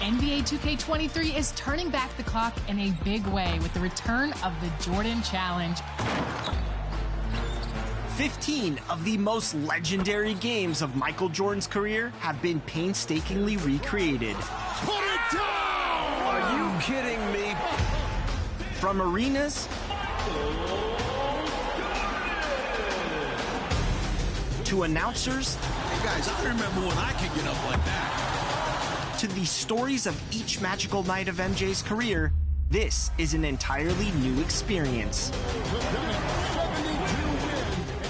NBA 2K23 is turning back the clock in a big way with the return of the Jordan Challenge. 15 of the most legendary games of Michael Jordan's career have been painstakingly recreated. Put it down! Are you kidding me? From arenas to announcers. Hey guys, I remember when I could get up like that. To the stories of each magical night of MJ's career, this is an entirely new experience.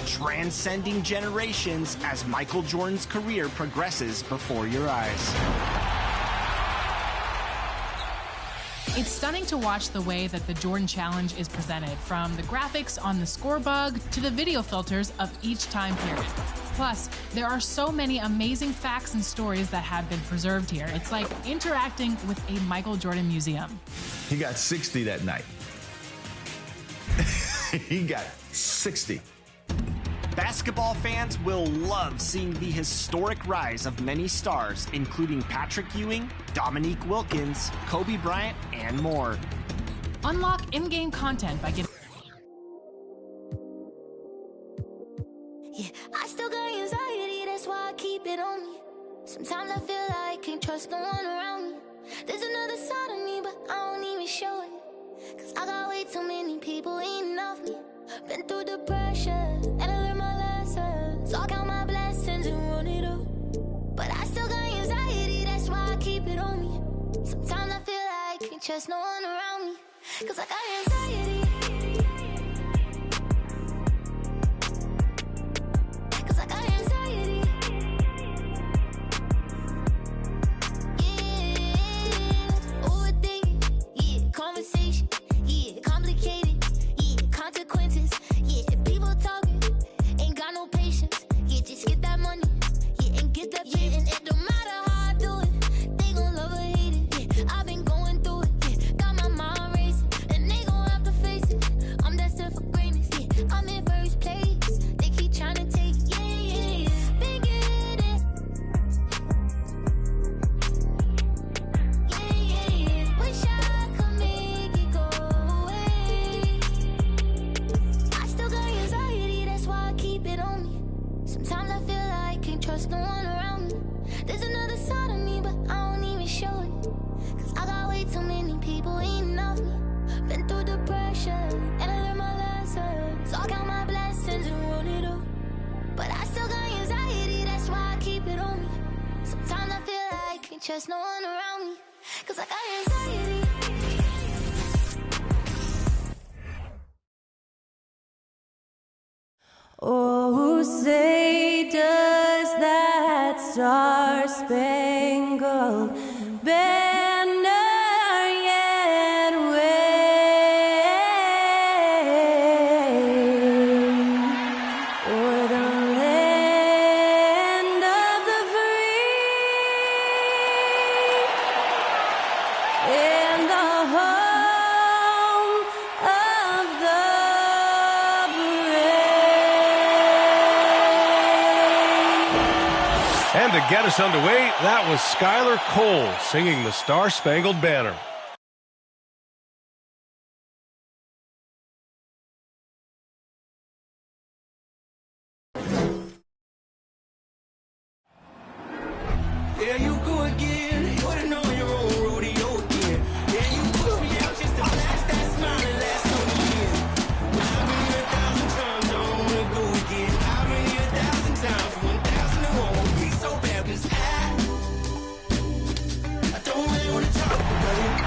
Transcending generations as Michael Jordan's career progresses before your eyes. It's stunning to watch the way that the Jordan Challenge is presented, from the graphics on the score bug to the video filters of each time period. Plus, there are so many amazing facts and stories that have been preserved here. It's like interacting with a Michael Jordan museum. He got 60 that night. He got 60. Basketball fans will love seeing the historic rise of many stars, including Patrick Ewing, Dominique Wilkins, Kobe Bryant, and more. Unlock in-game content by getting... Yeah, I still got anxiety, that's why I keep it on me. Sometimes I feel like I can't trust no one around me. There's another side of me, but I don't even show it. Cause I got way too many people eating off me. Been through the pressure, and I learned my lesson. So I count my blessings and run it up. But I still got anxiety, that's why I keep it on me. Sometimes I feel like I can't trust no one around me. Cause I got anxiety. Cause I got anxiety. Yeah, overthinking. Yeah, conversation. Yeah, complicated. Yeah, consequences. Yeah, people talking. Ain't got no patience. Yeah, just get that money. Yeah, and get that pay. And it don't matter how I do it. They gon' love or hate it. Yeah, I've been going through it. Yeah, got my mind racing. And they gon' have to face it. I'm destined for greatness. Yeah, I'm in first place. They keep trying to take it. Yeah, yeah, yeah. Been getting. Yeah, yeah, yeah. Wish I could make it go away. I still got anxiety, that's why I keep it on me. Sometimes I feel like I can't trust no one around me. There's another side of me, but I don't even show it. Cause I got way too many people eating off me. Been through the pressure, and I learned my lesson. So I count my blessings and run it up. But I still got anxiety, that's why I keep it on me. Sometimes I feel like I can't trust no one around me. Cause I got anxiety. Oh, say does that star-spangled banner yet wave o'er the land of the free and the home of the And to get us underway, that was Skylar Cole singing the Star-Spangled Banner. There you go again, putting on your own rodeo again. Yeah, you put me out just to blast that smile and last on the year. I've been here 1,000 times, I don't wanna go again. I've been here 1,000 times, 1,000 and one won't be so bad, 'cause I don't really wanna talk about it.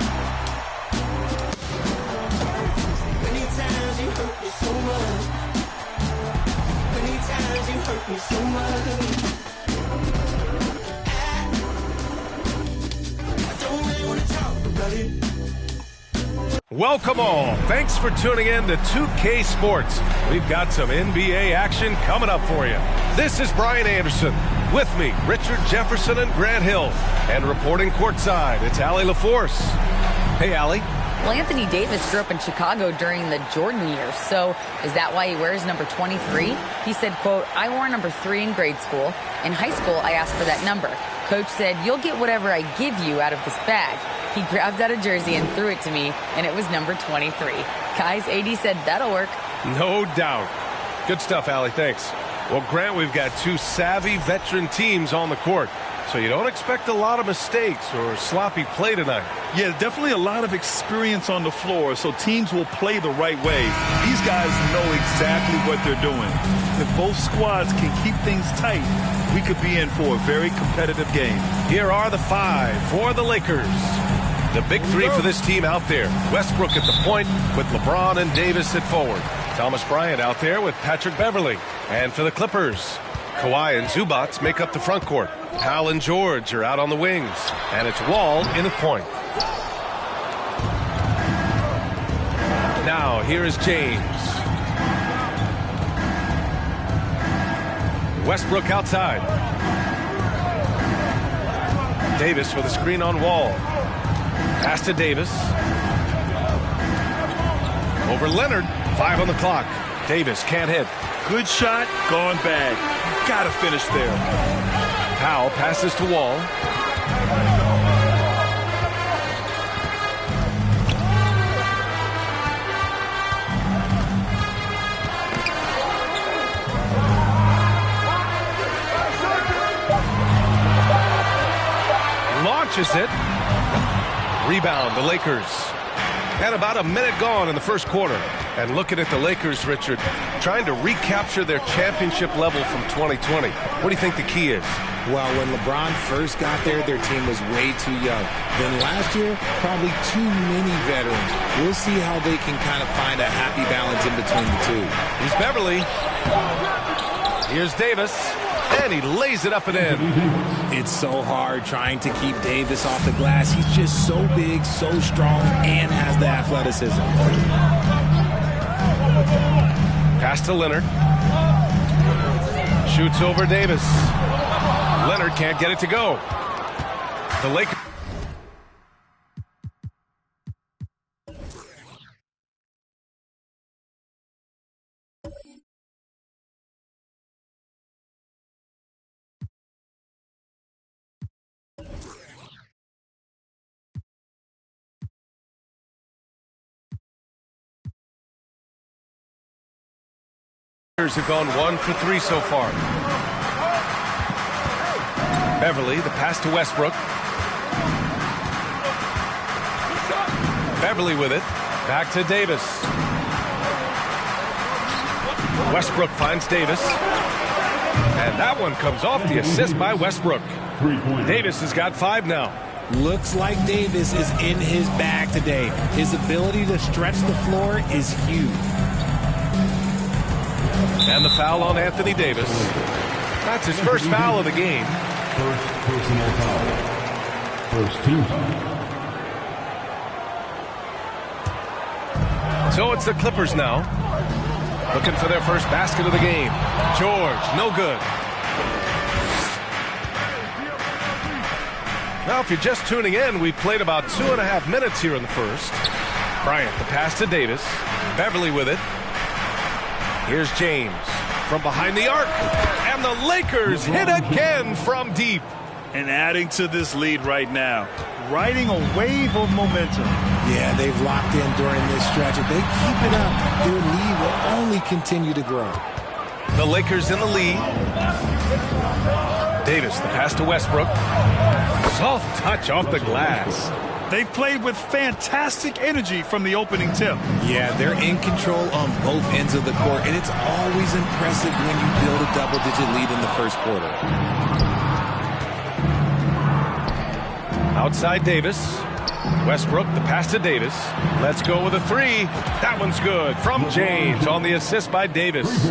Many times you hurt me so much. Many times you hurt me so much. Welcome all. Thanks for tuning in to 2K Sports. We've got some NBA action coming up for you. This is Brian Anderson. With me, Richard Jefferson and Grant Hill. And reporting courtside, it's Allie LaForce. Hey, Allie. Well, Anthony Davis grew up in Chicago during the Jordan years, so is that why he wears number 23? He said, quote, I wore number 3 in grade school. In high school, I asked for that number. Coach said, "You'll get whatever I give you out of this bag." He grabbed out a jersey and threw it to me, and it was number 23. Guys, AD said that'll work. No doubt. Good stuff, Allie. Thanks. Well, Grant, we've got two savvy veteran teams on the court, so you don't expect a lot of mistakes or sloppy play tonight. Yeah, definitely a lot of experience on the floor, so teams will play the right way. These guys know exactly what they're doing. If both squads can keep things tight, we could be in for a very competitive game. Here are the five for the Lakers. The big three for this team out there. Westbrook at the point with LeBron and Davis at forward. Thomas Bryant out there with Patrick Beverley. And for the Clippers, Kawhi and Zubats make up the front court. Powell and George are out on the wings. And it's Wall in at point. Now here is James. Westbrook outside. Davis with a screen on Wall. Pass to Davis. Over Leonard. 5 on the clock. Davis can't hit. Good shot, gone bad. Gotta finish there. Powell passes to Wall. Launches it. Rebound, the Lakers. And about a minute gone in the first quarter. And looking at the Lakers, Richard, trying to recapture their championship level from 2020. What do you think the key is? Well, when LeBron first got there, their team was way too young. Then last year, probably too many veterans. We'll see how they can kind of find a happy balance in between the two. Here's Beverly. Here's Davis. And he lays it up and in. It's so hard trying to keep Davis off the glass. He's just so big, so strong, and has the athleticism. Pass to Leonard. Shoots over Davis. Leonard can't get it to go. The Lakers. Have gone 1 for 3 so far. Beverly, the pass to Westbrook. Beverly with it. Back to Davis. Westbrook finds Davis. And that one comes off the assist by Westbrook. Davis has got 5 now. Looks like Davis is in his bag today. His ability to stretch the floor is huge. And the foul on Anthony Davis. That's his first foul of the game. First personal foul. First team foul. So it's the Clippers now. Looking for their first basket of the game. George, no good. Now, if you're just tuning in, we played about 2.5 minutes here in the first. Bryant, the pass to Davis. Beverly with it. Here's James from behind the arc. And the Lakers hit again from deep. And adding to this lead right now. Riding a wave of momentum. Yeah, they've locked in during this stretch. If they keep it up, their lead will only continue to grow. The Lakers in the lead. Davis, the pass to Westbrook. Soft touch off the glass. They've played with fantastic energy from the opening tip. Yeah, they're in control on both ends of the court, and it's always impressive when you build a double-digit lead in the first quarter. Outside Davis. Westbrook, the pass to Davis. Let's go with a 3. That one's good from James on the assist by Davis.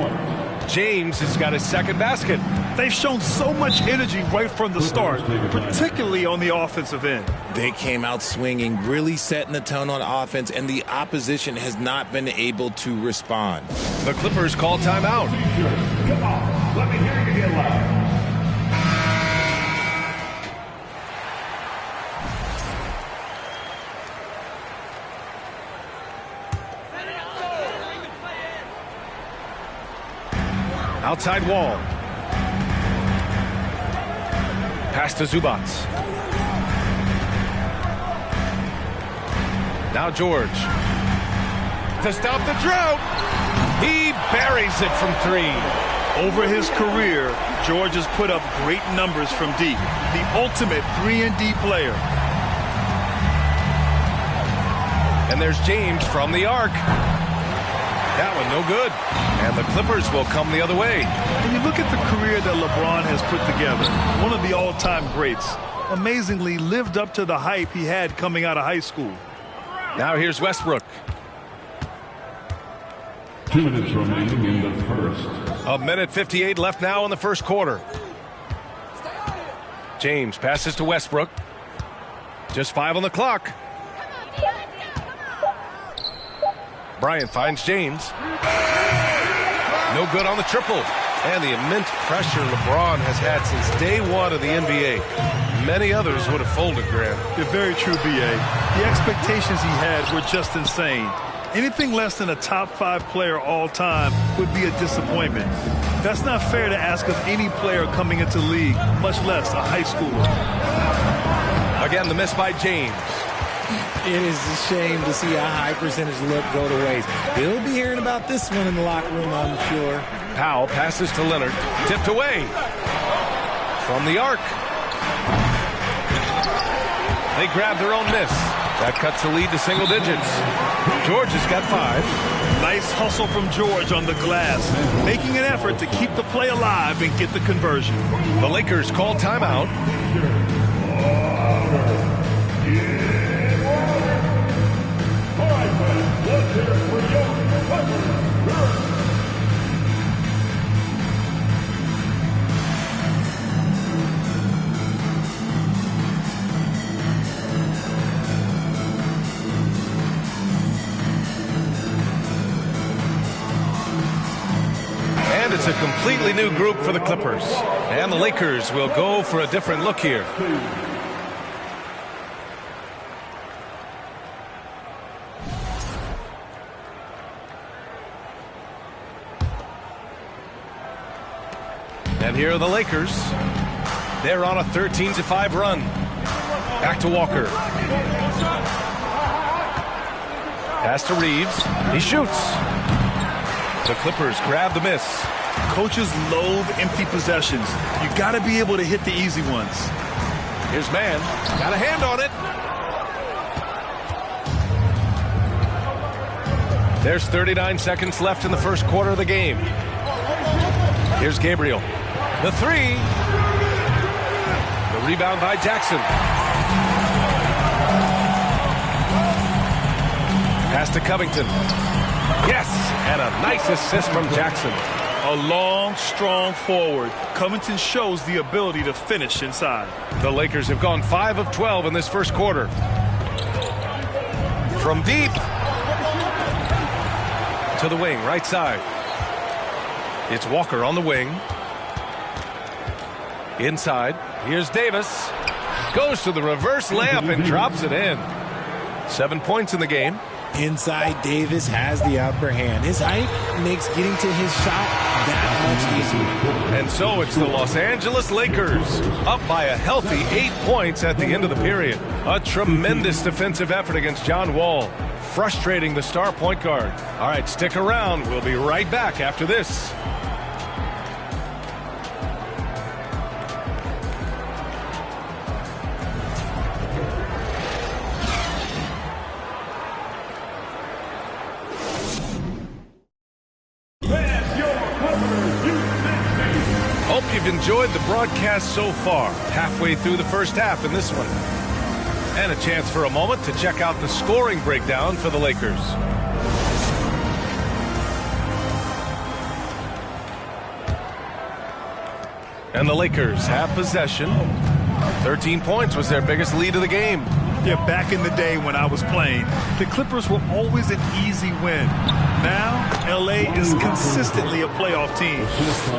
James has got his second basket. They've shown so much energy right from the start, particularly on the offensive end. They came out swinging, really setting the tone on offense, and the opposition has not been able to respond. The Clippers call timeout. Come on, let me hear you get loud. Outside Wall. Pass to Zubac. Now George. To stop the drought. He buries it from 3. Over his career, George has put up great numbers from deep. The ultimate 3-and-D player. And there's James from the arc. That one no good. And the Clippers will come the other way. When you look at the career that LeBron has put together, one of the all-time greats, amazingly lived up to the hype he had coming out of high school. Now here's Westbrook. 2 minutes remaining in the first. 1:58 left now in the first quarter. James passes to Westbrook. Just 5 on the clock. Bryant finds James. No good on the triple. And the immense pressure LeBron has had since day one of the NBA. Many others would have folded, Grant. You're very true, B.A. The expectations he had were just insane. Anything less than a top 5 player all time would be a disappointment. That's not fair to ask of any player coming into the league, much less a high schooler. Again, the miss by James. It is a shame to see a high percentage look go to waste. He'll be hearing about this one in the locker room, I'm sure. Powell passes to Leonard. Tipped away. From the arc. They grab their own miss. That cuts the lead to single digits. George has got 5. Nice hustle from George on the glass, making an effort to keep the play alive and get the conversion. The Lakers call timeout. And it's a completely new group for the Clippers. And the Lakers will go for a different look here. And here are the Lakers. They're on a 13-5 run. Back to Walker. Pass to Reeves. He shoots. The Clippers grab the miss. Coaches loathe empty possessions. You got to be able to hit the easy ones. Here's Mann. Got a hand on it. There's 39 seconds left in the first quarter of the game. Here's Gabriel. The 3. The rebound by Jackson. Pass to Covington. Yes, and a nice assist from Jackson. A long, strong forward. Covington shows the ability to finish inside. The Lakers have gone 5 of 12 in this first quarter. From deep to the wing, right side. It's Walker on the wing. Inside, here's Davis. Goes to the reverse layup and drops it in. 7 points in the game. Inside, Davis has the upper hand. His height makes getting to his shot that much easier. And so it's the Los Angeles Lakers up by a healthy 8 points at the end of the period. A tremendous defensive effort against John Wall, frustrating the star point guard. All right, stick around. We'll be right back after this. Hope you've enjoyed the broadcast so far. Halfway through the first half in this one. And a chance for a moment to check out the scoring breakdown for the Lakers. And the Lakers have possession. 13 points was their biggest lead of the game. Yeah, back in the day when I was playing, the Clippers were always an easy win. Now, L.A. is consistently a playoff team.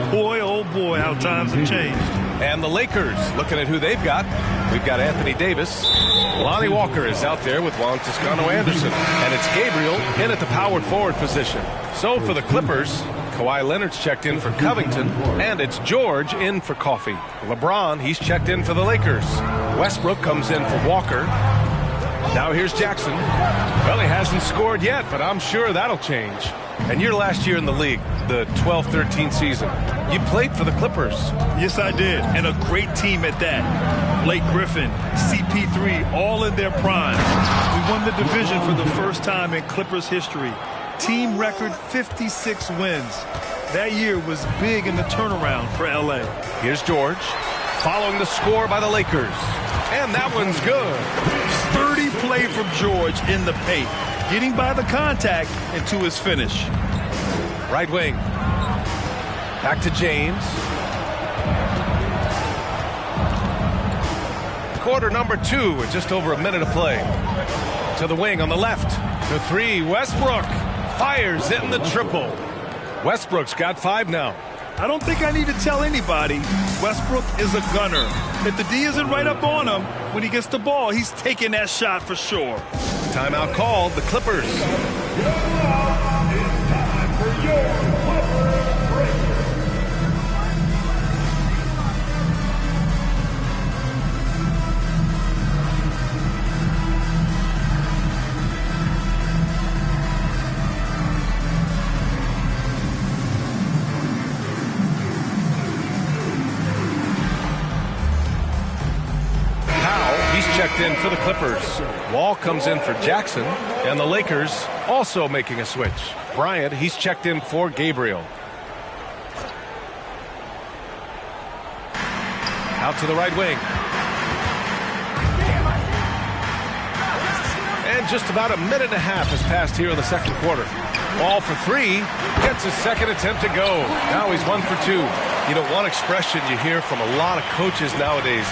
Boy, oh boy, how times have changed. And the Lakers, looking at who they've got. We've got Anthony Davis. Lonnie Walker is out there with Juan Toscano Anderson. And it's Gabriel in at the power forward position. So for the Clippers, Kawhi Leonard's checked in for Covington, and it's George in for Coffee. LeBron, he's checked in for the Lakers. Westbrook comes in for Walker. Now here's Jackson. Well, he hasn't scored yet, but I'm sure that'll change. And your last year in the league, the 12-13 season, you played for the Clippers. Yes, I did, and a great team at that. Blake Griffin, CP3, all in their prime. We won the division for the first time in Clippers history. Team record 56 wins. That year was big in the turnaround for LA. Here's George, following the score by the Lakers. And that one's good. Sturdy play from George in the paint, getting by the contact and to his finish. Right wing. Back to James. Quarter number 2 with just over a minute of play. To the wing on the left. To 3, Westbrook. Fires in the triple. Westbrook's got 5 now. I don't think I need to tell anybody, Westbrook is a gunner. If the D isn't right up on him, when he gets the ball, he's taking that shot for sure. Timeout called, the Clippers. Checked in for the Clippers. Wall comes in for Jackson, and the Lakers also making a switch. Bryant, he's checked in for Gabriel. Out to the right wing. And just about a minute and a half has passed here in the second quarter. Ball for 3, gets his second attempt to go. Now he's 1 for 2. You know, one expression you hear from a lot of coaches nowadays,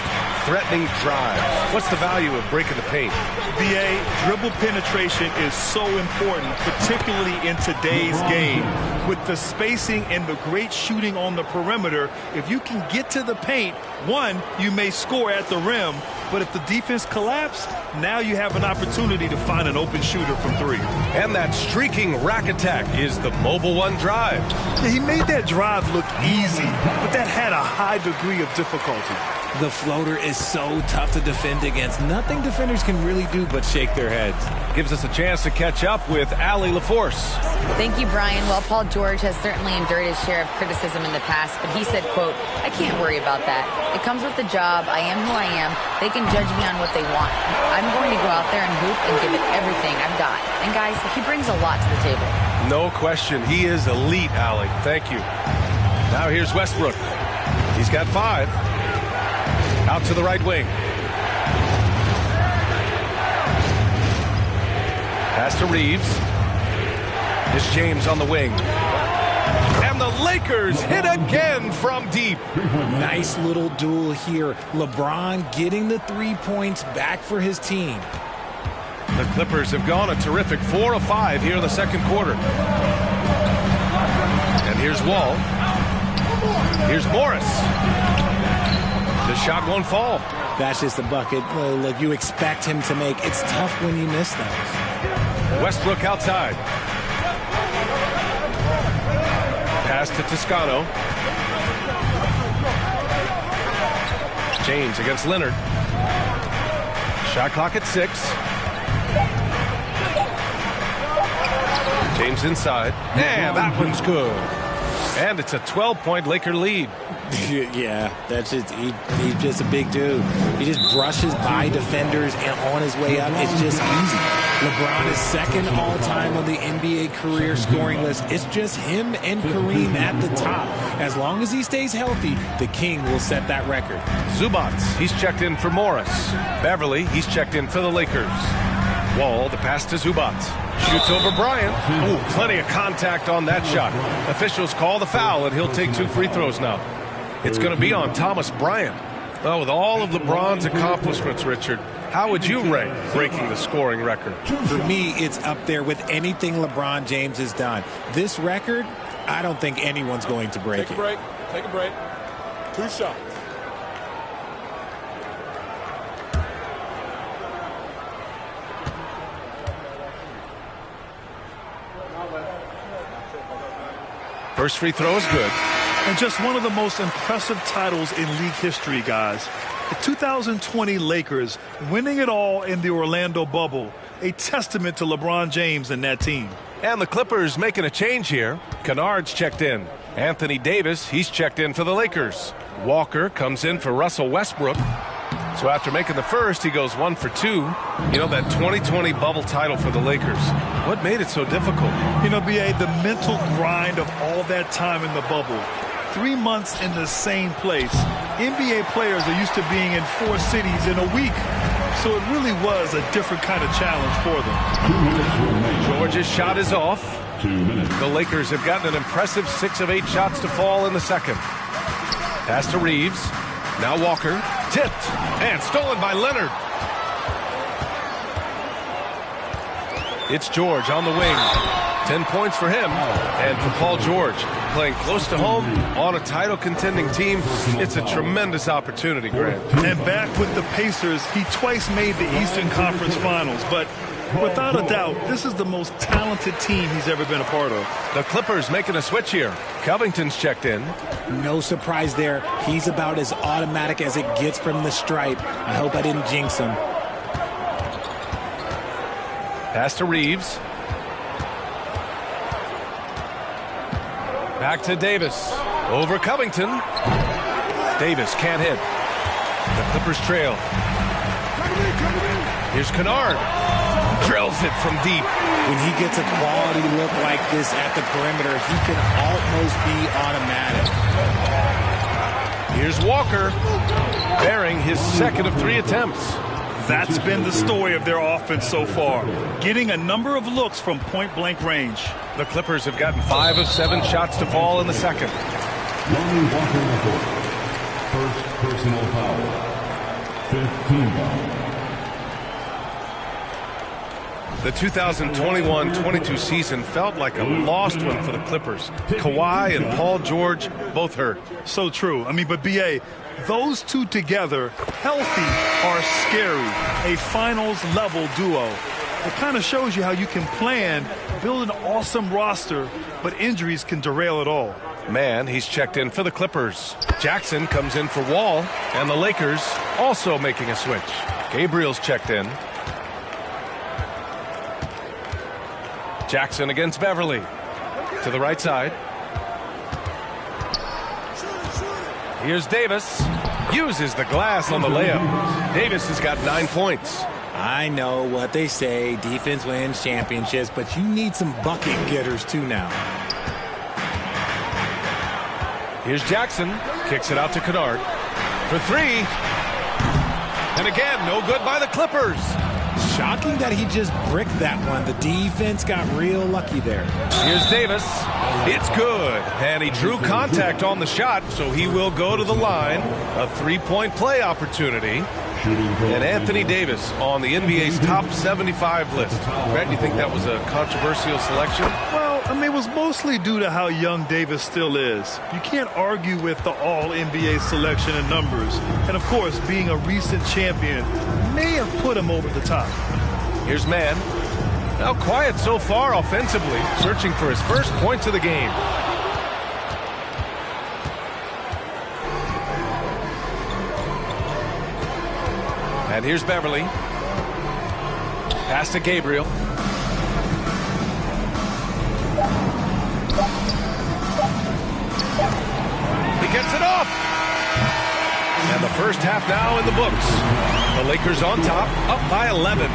threatening drives. What's the value of breaking the paint? BA, dribble penetration is so important, particularly in today's game. With the spacing and the great shooting on the perimeter, if you can get to the paint, one, you may score at the rim, but if the defense collapses, now you have an opportunity to find an open shooter from 3. And that streaking rack attack is the Mobile One drive. Yeah, he made that drive look easy, but that had a high degree of difficulty. The floater is so tough to defend against. Nothing defenders can really do but shake their heads. Gives us a chance to catch up with Allie LaForce. Thank you, Brian. Well, Paul George has certainly endured his share of criticism in the past, but he said, quote, "I can't worry about that. It comes with the job. I am who I am. They can judge me on what they want. I'm going to go out there and hoop and give it everything I've got." And guys, he brings a lot to the table. No question. He is elite, Allie. Thank you. Now here's Westbrook. He's got 5. Out to the right wing. Pass to Reeves. Here's James on the wing. And the Lakers hit again from deep. Nice little duel here. LeBron getting the 3 points back for his team. The Clippers have gone a terrific 4 of 5 here in the second quarter. And here's Wall. Here's Morris. The shot won't fall. That's just a bucket. Look, you expect him to make. It's tough when you miss those. Westbrook outside. Pass to Toscano. James against Leonard. Shot clock at 6. James inside. And that one's good. And it's a 12-point Laker lead. Yeah, that's just he's just a big dude. He just brushes by defenders and on his way up. It's just easy. LeBron is second all-time on the NBA career scoring list. It's just him and Kareem at the top. As long as he stays healthy, the King will set that record. Zubats, he's checked in for Morris. Beverly, he's checked in for the Lakers. Wall, the pass to Zubats. Shoots over Bryant. Ooh, plenty of contact on that shot. Officials call the foul, and he'll take 2 free throws now. It's going to be on Thomas Bryant. Well, with all of LeBron's accomplishments, Richard, how would you rank breaking the scoring record? For me, it's up there with anything LeBron James has done. This record, I don't think anyone's going to break it. Take a break. Take a break. 2 shots. First free throw is good. And just one of the most impressive titles in league history, guys. The 2020 Lakers winning it all in the Orlando bubble. A testament to LeBron James and that team. And the Clippers making a change here. Kennard's checked in. Anthony Davis, he's checked in for the Lakers. Walker comes in for Russell Westbrook. So after making the first, he goes 1 for 2. You know, that 2020 bubble title for the Lakers. What made it so difficult? You know, B.A., the mental grind of all that time in the bubble. 3 months in the same place. NBA players are used to being in 4 cities in a week. So it really was a different kind of challenge for them. George's shot is off. 2 minutes. The Lakers have gotten an impressive 6 of 8 shots to fall in the second. Pass to Reeves. Now Walker. Tipped. And stolen by Leonard. It's George on the wing. 10 points for him. And for Paul George. Playing close to home on a title contending team. It's a tremendous opportunity, Grant. And back with the Pacers, he twice made the Eastern Conference Finals. But without a doubt, this is the most talented team he's ever been a part of. The Clippers making a switch here. Covington's checked in. No surprise there. He's about as automatic as it gets from the stripe. I hope I didn't jinx him. Pass to Reeves. Back to Davis. Over Covington. Davis can't hit. The Clippers trail. Here's Kennard. Drills it from deep. When he gets a quality look like this at the perimeter, he can almost be automatic. Here's Walker. Bearing his second of 3 attempts. That's been the story of their offense so far. Getting a number of looks from point-blank range. The Clippers have gotten 5 of 7 shots to fall in the second. Lonnie Walker in the fourth. First personal foul. 5th team foul. The 2021-22 season felt like a lost one for the Clippers. Kawhi and Paul George both hurt. So true. I mean, but B.A., those two together, healthy, are scary. A finals-level duo. It kind of shows you how you can plan, build an awesome roster, but injuries can derail it all. Man, he's checked in for the Clippers. Jackson comes in for Wall, and the Lakers also making a switch. Gabriel's checked in. Jackson against Beverly. To the right side. Here's Davis. Uses the glass on the layup. Davis has got 9 points. I know what they say, defense wins championships, but you need some bucket getters too now. Here's Jackson. Kicks it out to Kennard. For 3. And again, no good by the Clippers. Shocking that he just bricked that one. The defense got real lucky there. Here's Davis. It's good. And he drew contact on the shot, so he will go to the line. A 3-point play opportunity. And Anthony Davis on the NBA's top 75 list. Grant, you think that was a controversial selection? Well, I mean, it was mostly due to how young Davis still is. You can't argue with the all-NBA selection and numbers. And, of course, being a recent champion may have put him over the top. Here's Mann. Now quiet so far offensively, searching for his first points of the game. And here's Beverly. Pass to Gabriel. He gets it off. And the first half now in the books. The Lakers on top, up by 11.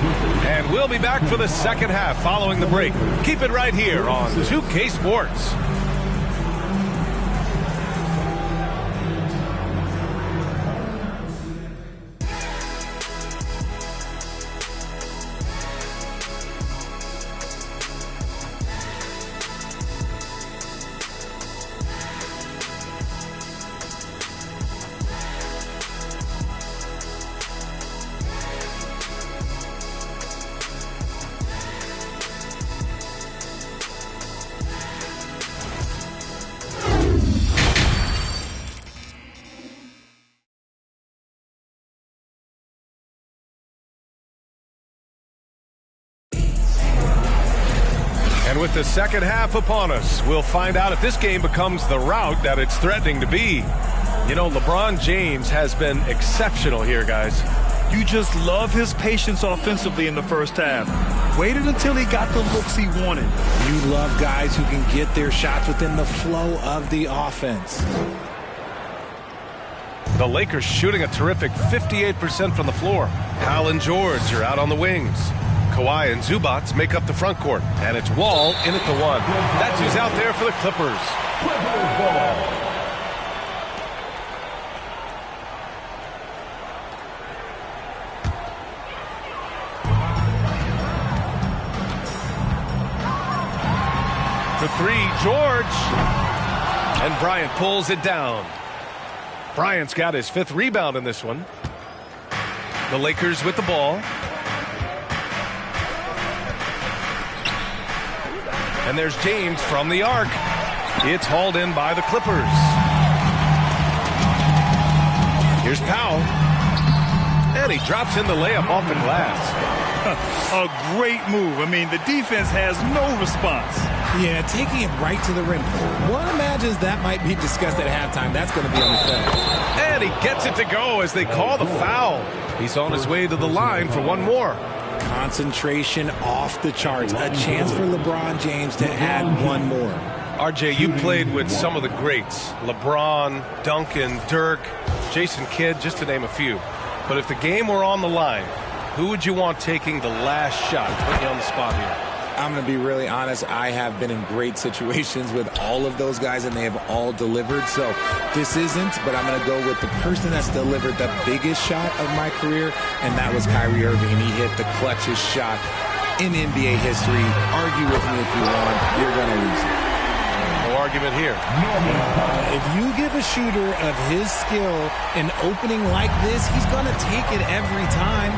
And we'll be back for the second half following the break. Keep it right here on 2K Sports. with the second half upon us, we'll find out if this game becomes the rout that it's threatening to be. You know, LeBron James has been exceptional here, guys. You just love his patience offensively in the first half. Waited until he got the looks he wanted. You love guys who can get their shots within the flow of the offense. The Lakers shooting a terrific 58% from the floor. Hal and George are out on the wings. Kawhi and Zubats make up the front court. And it's Wall in at the one. That's who's out there for the Clippers. Clippers ball. The three, George. And Bryant pulls it down. Bryant's got his 5th rebound in this one. The Lakers with the ball. And there's James from the arc. It's hauled in by the Clippers. Here's Powell. And he drops in the layup off the glass. A great move. I mean, the defense has no response. Yeah, taking it right to the rim. One imagines that might be discussed at halftime. That's going to be on the film. And he gets it to go as they call the foul. He's on his way to the line for one more. Concentration off the charts. A chance for LeBron James to add one more. RJ, you played with some of the greats. LeBron, Duncan, Dirk, Jason Kidd, just to name a few. But if the game were on the line, who would you want taking the last shot? Put you on the spot here. I'm going to be really honest. I have been in great situations with all of those guys, and they have all delivered. So this isn't, but I'm going to go with the person that's delivered the biggest shot of my career, and that was Kyrie Irving. And he hit the clutchest shot in NBA history. Argue with me if you want. You're going to lose it. No argument here. If you give a shooter of his skill an opening like this, he's going to take it every time.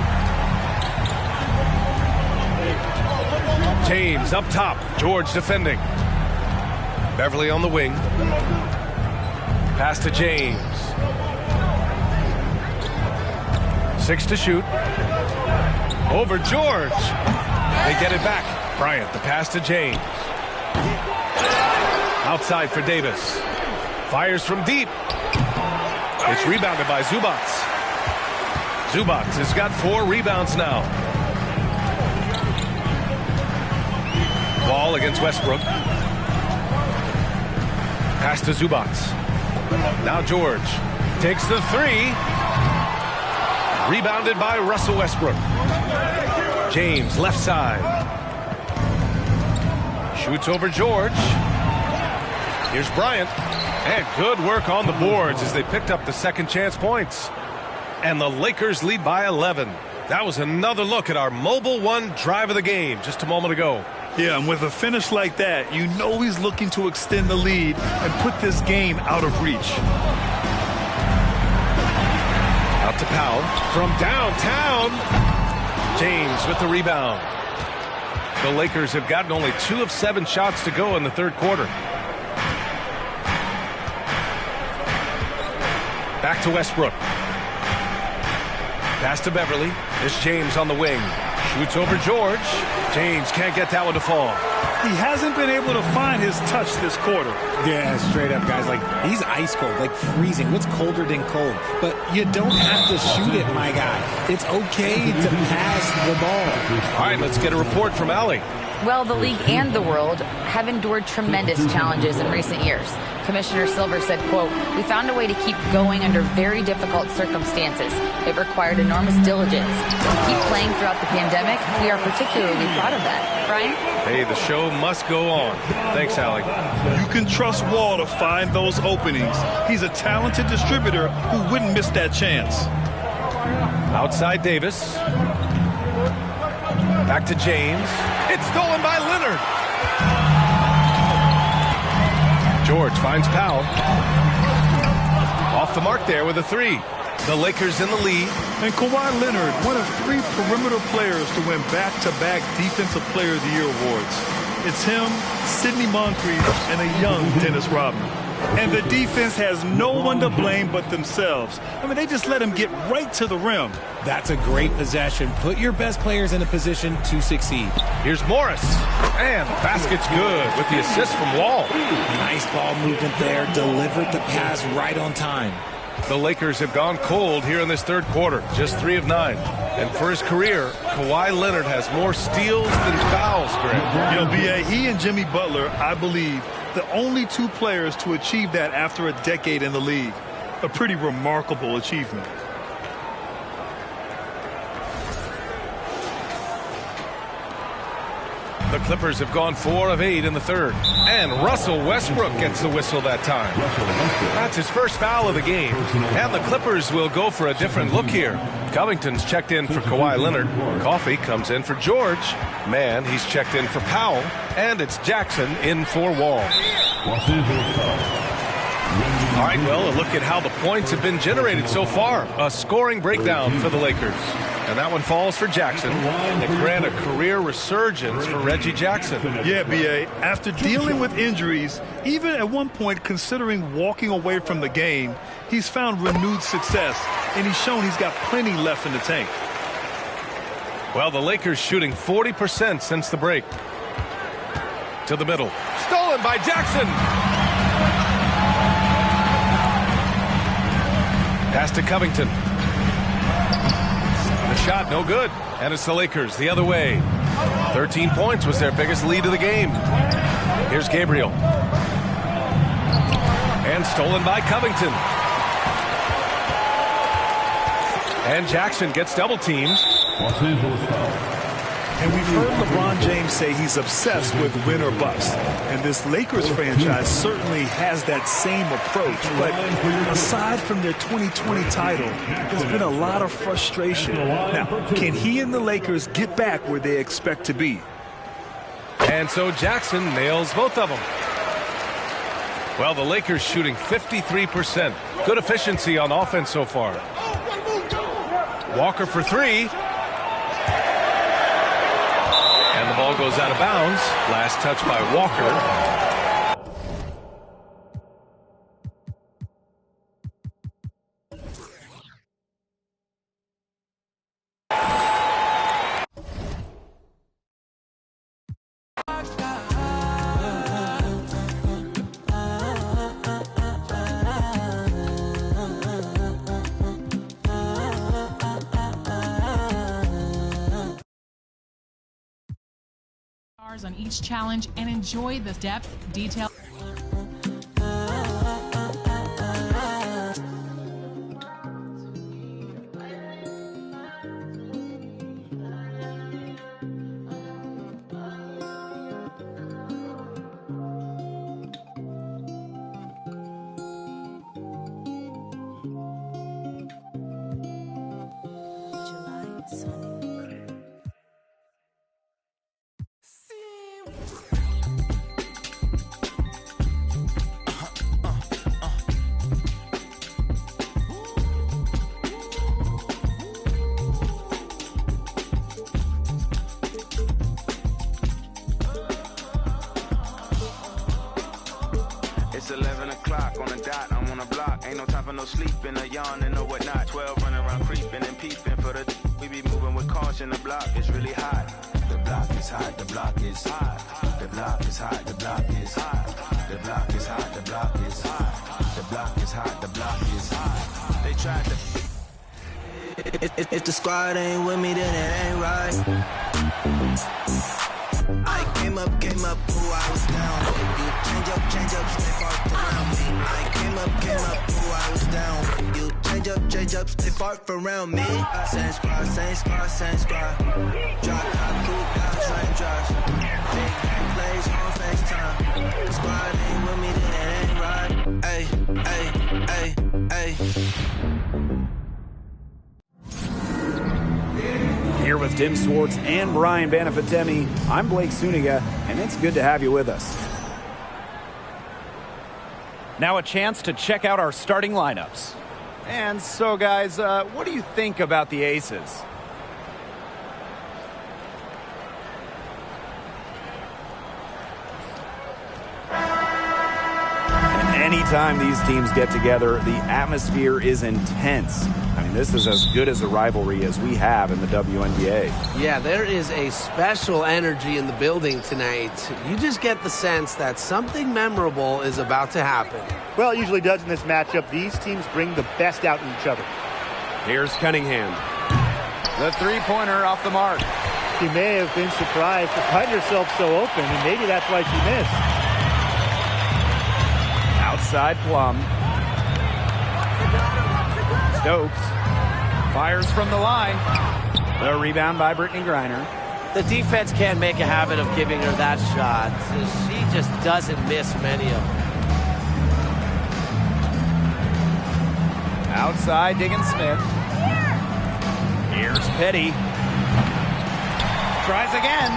James up top. George defending. Beverly on the wing. Pass to James. 6 to shoot. Over George. They get it back. Bryant, the pass to James. Outside for Davis. Fires from deep. It's rebounded by Zubats. Zubats has got 4 rebounds now. Ball against Westbrook. Pass to Zubats. Now George takes the 3. Rebounded by Russell Westbrook. James left side. Shoots over George. Here's Bryant. And good work on the boards as they picked up the second chance points. And the Lakers lead by 11. That was another look at our Mobile One drive of the game just a moment ago. Yeah, and with a finish like that, you know he's looking to extend the lead and put this game out of reach. Out to Powell from downtown. James with the rebound. The Lakers have gotten only 2 of 7 shots to go in the third quarter. Back to Westbrook. Pass to Beverly. There's James on the wing. Shoots over George. James can't get that one to fall. He hasn't been able to find his touch this quarter. Yeah, straight up, guys. Like, he's ice cold, like freezing. What's colder than cold? But you don't have to shoot it, my guy. It's okay to pass the ball. All right, let's get a report from Allie. Well, the league and the world have endured tremendous challenges in recent years. Commissioner Silver said, quote, "We found a way to keep going under very difficult circumstances. It required enormous diligence. To keep playing throughout the pandemic, we are particularly proud of that." Brian? Hey, the show must go on. Thanks, Allie. You can trust Wall to find those openings. He's a talented distributor who wouldn't miss that chance. Outside Davis. Back to James. It's stolen by Leonard. George finds Powell. Off the mark there with a 3. The Lakers in the lead. And Kawhi Leonard, one of 3 perimeter players to win back-to-back Defensive Player of the Year awards. It's him, Sidney Moncrief, and a young Dennis Rodman. And the defense has no one to blame but themselves. I mean, they just let him get right to the rim. That's a great possession. Put your best players in a position to succeed. Here's Morris. And the basket's good with the assist from Wall. Nice ball movement there. Delivered the pass right on time. The Lakers have gone cold here in this third quarter. Just 3 of 9. And for his career, Kawhi Leonard has more steals than fouls, Grant. You know, B.A., he and Jimmy Butler, I believe, the only 2 players to achieve that after a decade in the league. A pretty remarkable achievement. The Clippers have gone 4 of 8 in the third. And Russell Westbrook gets the whistle that time. That's his first foul of the game. And the Clippers will go for a different look here. Covington's checked in for Kawhi Leonard. Coffey comes in for George. Man, he's checked in for Powell. And it's Jackson in for Wall. All right, well, a look at how the points have been generated so far. A scoring breakdown for the Lakers. And that one falls for Jackson. And Grant, a career resurgence for Reggie Jackson. Yeah, B.A., after dealing with injuries, even at one point considering walking away from the game, he's found renewed success, and he's shown he's got plenty left in the tank. Well, the Lakers shooting 40% since the break. To the middle. Stolen by Jackson. Pass to Covington. The shot no good. And it's the Lakers the other way. 13 points was their biggest lead of the game. Here's Gabriel. And stolen by Covington. And Jackson gets double teamed. Los Angeles foul. And we've heard LeBron James say he's obsessed with win or bust. And this Lakers franchise certainly has that same approach. But aside from their 2020 title, there's been a lot of frustration. Now, can he and the Lakers get back where they expect to be? And so Jackson nails both of them. Well, the Lakers shooting 53%. Good efficiency on offense so far. Walker for 3. And the ball goes out of bounds. Last touch by Walker. On each challenge and enjoy the depth, detail. It's 11 o'clock on the dot, I'm on the block. Ain't no time for no sleeping, or yawning or whatnot. 12 running around creeping and peeping for the we be moving with caution. The block is really hot. The block is hot, the block is hot. The block is hot, the block is hot. The block is hot, the block is hot. The block is hot, the block is hot. They tried to. If the squad ain't with me, then it ain't right. I came up, ooh, I was down. You change up, stay far around me. I came up, ooh, I was down. You change up, stay far around me. Same squad. Drop top, cool down, train drops. Big plays on FaceTime. Squad ain't with me, then it ain't right. Ay. Here with Tim Swartz and Brian Banafitemi, I'm Blake Suniga, and it's good to have you with us. Now a chance to check out our starting lineups. And so, guys, what do you think about the Aces? Anytime these teams get together, the atmosphere is intense. I mean, this is as good as a rivalry as we have in the WNBA. Yeah, there is a special energy in the building tonight. You just get the sense that something memorable is about to happen. Well, it usually does in this matchup. These teams bring the best out in each other. Here's Cunningham. The three-pointer off the mark. She may have been surprised to find herself so open, and maybe that's why she missed. Outside Plum. Stokes fires from the line. The rebound by Brittany Griner. The defense can't make a habit of giving her that shot. She just doesn't miss many of them. Outside Diggins Smith. Here's Petty. Tries again.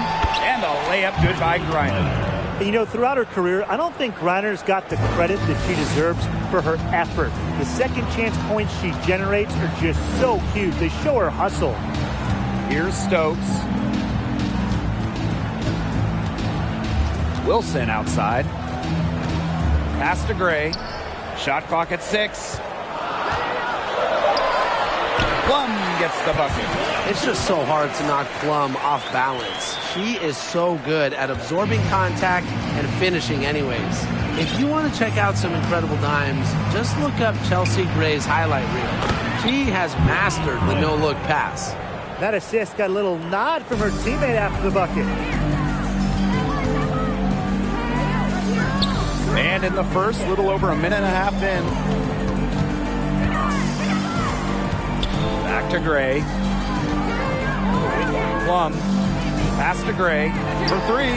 And a layup good by Griner. You know, throughout her career, I don't think Griner's got the credit that she deserves for her effort. The second chance points she generates are just so huge. They show her hustle. Here's Stokes. Wilson outside. Pass to Gray. Shot clock at 6. Plum gets the bucket. It's just so hard to knock Plum off balance. She is so good at absorbing contact and finishing anyways. If you want to check out some incredible dimes, just look up Chelsea Gray's highlight reel. She has mastered the no-look pass. That assist got a little nod from her teammate after the bucket. And in the first, little over a minute and a half in. Back to Gray. Plum. Pass to Gray for 3.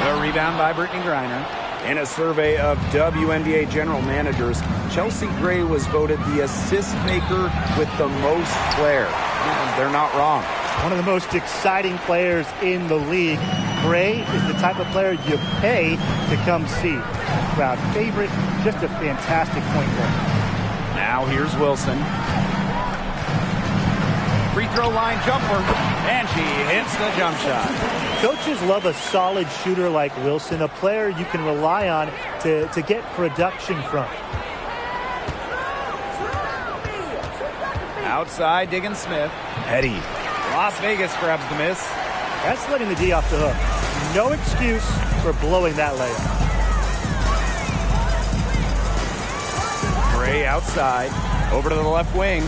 The rebound by Brittany Griner. In a survey of WNBA general managers, Chelsea Gray was voted the assist maker with the most flair. And they're not wrong. One of the most exciting players in the league. Gray is the type of player you pay to come see. Crowd favorite, just a fantastic point guard. Now here's Wilson. Free throw line jumper, and she hits the jump shot. Coaches love a solid shooter like Wilson, a player you can rely on to get production from. Outside, Diggins Smith. Petty. Las Vegas grabs the miss. That's letting the D off the hook. No excuse for blowing that layup. Gray outside. Over to the left wing.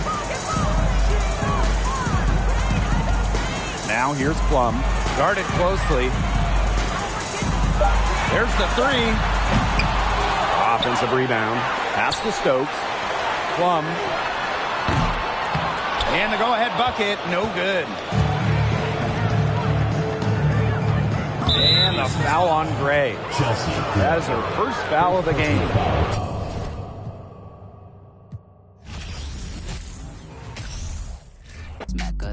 Now here's Plum. Guarded closely. There's the 3. Offensive rebound. Pass to Stokes. Plum. And the go-ahead bucket. No good. And the foul on Gray. That is her first foul of the game.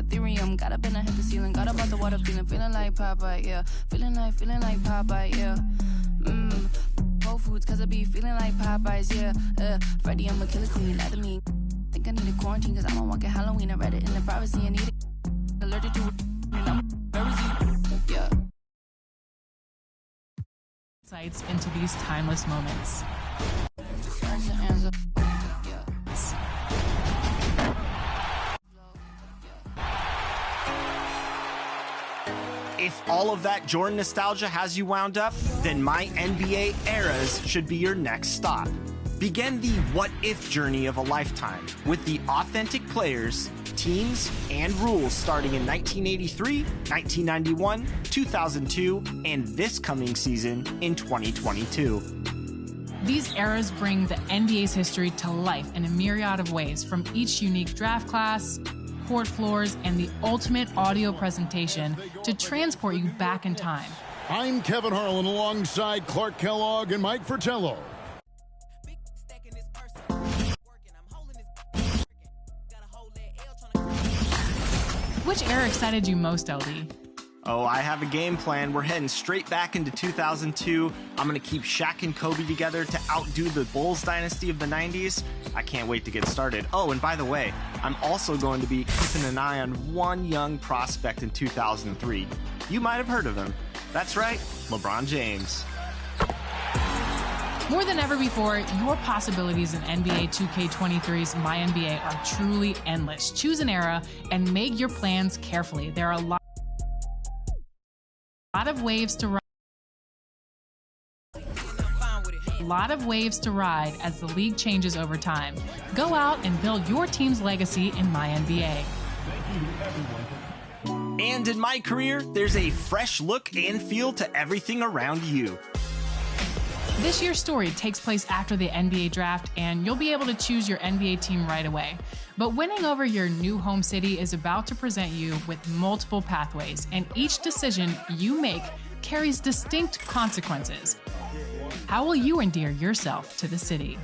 Ethereum, got up and I hit the ceiling, got up out the water, feeling like Popeye, yeah. Feeling like Popeye, yeah. Whole Foods, cause I be feeling like Popeyes, yeah. Freddy, I'm a killer queen, lie to me. Think I need a quarantine, cause I'm a walking Halloween. I read it in the privacy, I need it. Allergic to it, and I'm very yeah. Insights into these timeless moments. If all of that Jordan nostalgia has you wound up, then My NBA Eras should be your next stop. Begin the what-if journey of a lifetime with the authentic players, teams, and rules starting in 1983, 1991, 2002, and this coming season in 2022. These eras bring the NBA's history to life in a myriad of ways, from each unique draft class, court floors, and the ultimate audio presentation to transport you back in time. I'm Kevin Harlan alongside Clark Kellogg and Mike Fratello. Which era excited you most, LD? Oh, I have a game plan. We're heading straight back into 2002. I'm going to keep Shaq and Kobe together to outdo the Bulls dynasty of the 90s. I can't wait to get started. Oh, and by the way, I'm also going to be keeping an eye on one young prospect in 2003. You might have heard of him. That's right, LeBron James. More than ever before, your possibilities in NBA 2K23's MyNBA are truly endless. Choose an era and make your plans carefully. There are a lot of waves to ride. As the league changes over time. Go out and build your team's legacy in MyNBA. And in my career, there's a fresh look and feel to everything around you. This year's story takes place after the NBA draft, and you'll be able to choose your NBA team right away. But winning over your new home city is about to present you with multiple pathways, and each decision you make carries distinct consequences. How will you endear yourself to the city?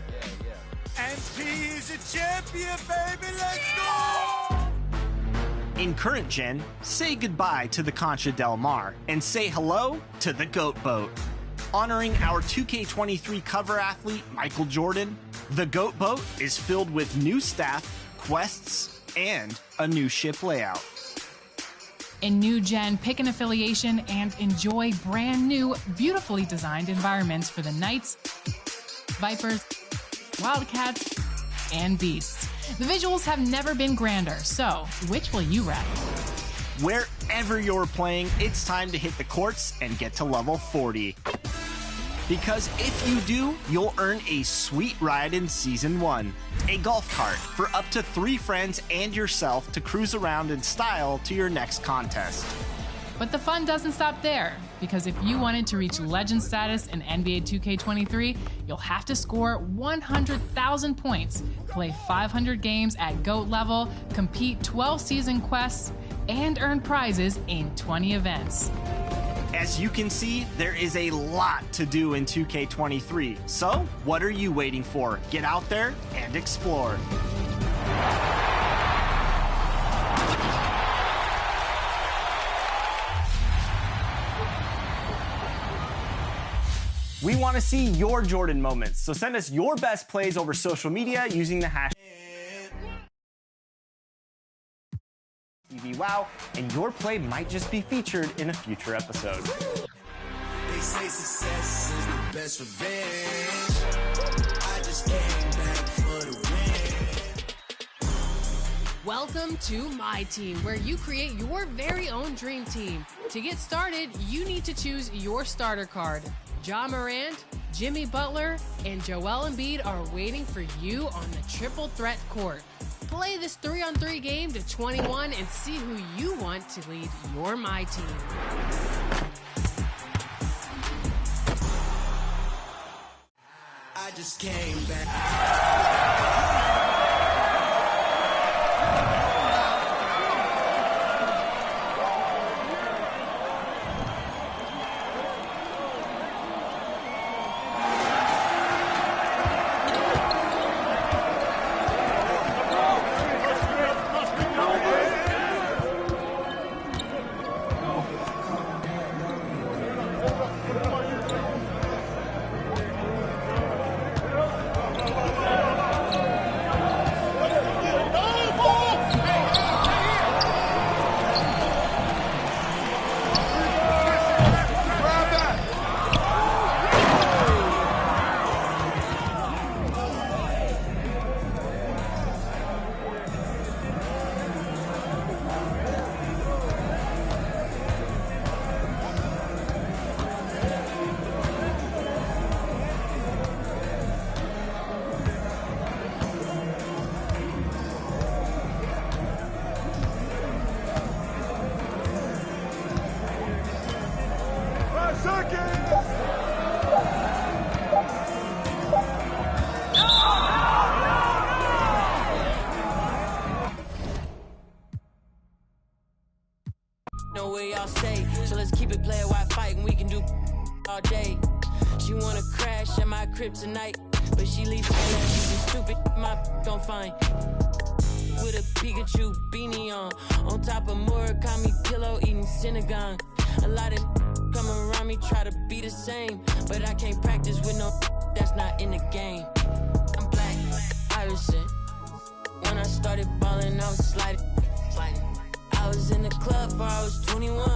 And P is a champion, baby. Let's go! In current gen, say goodbye to the Concha Del Mar and say hello to the Goat Boat. Honoring our 2K23 cover athlete, Michael Jordan, the Goat Boat is filled with new staff, quests, and a new ship layout. In new gen, pick an affiliation and enjoy brand new, beautifully designed environments for the Knights, Vipers, Wildcats, and Beasts. The visuals have never been grander, so which will you rep? Wherever you're playing, it's time to hit the courts and get to level 40. Because if you do, you'll earn a sweet ride in Season 1, a golf cart for up to 3 friends and yourself to cruise around in style to your next contest. But the fun doesn't stop there, because if you wanted to reach legend status in NBA 2K23, you'll have to score 100,000 points, play 500 games at GOAT level, complete 12 season quests, and earn prizes in 20 events. As you can see, there is a lot to do in 2K23. So, what are you waiting for? Get out there and explore. We want to see your Jordan moments, so send us your best plays over social media using the hashtag TVWow, and your play might just be featured in a future episode. They say success is the best revenge. I just came back for the win. Welcome to My Team, where you create your very own dream team. To get started, you need to choose your starter card. Ja Morant, Jimmy Butler, and Joel Embiid are waiting for you on the triple threat court. Play this 3-on-3 game to 21 and see who you want to lead your My Team. I just came back. Know where y'all stay, so let's keep it player while fighting. We can do all day. She wanna crash at my crib tonight, but she leaves she's stupid. My don't find with a Pikachu beanie on top of Murakami pillow eating Synagogue. A lot of come around me try to be the same, but I can't practice with no that's not in the game. I'm Black Iverson. When I started balling, I was sliding. I was in the club before I was 21.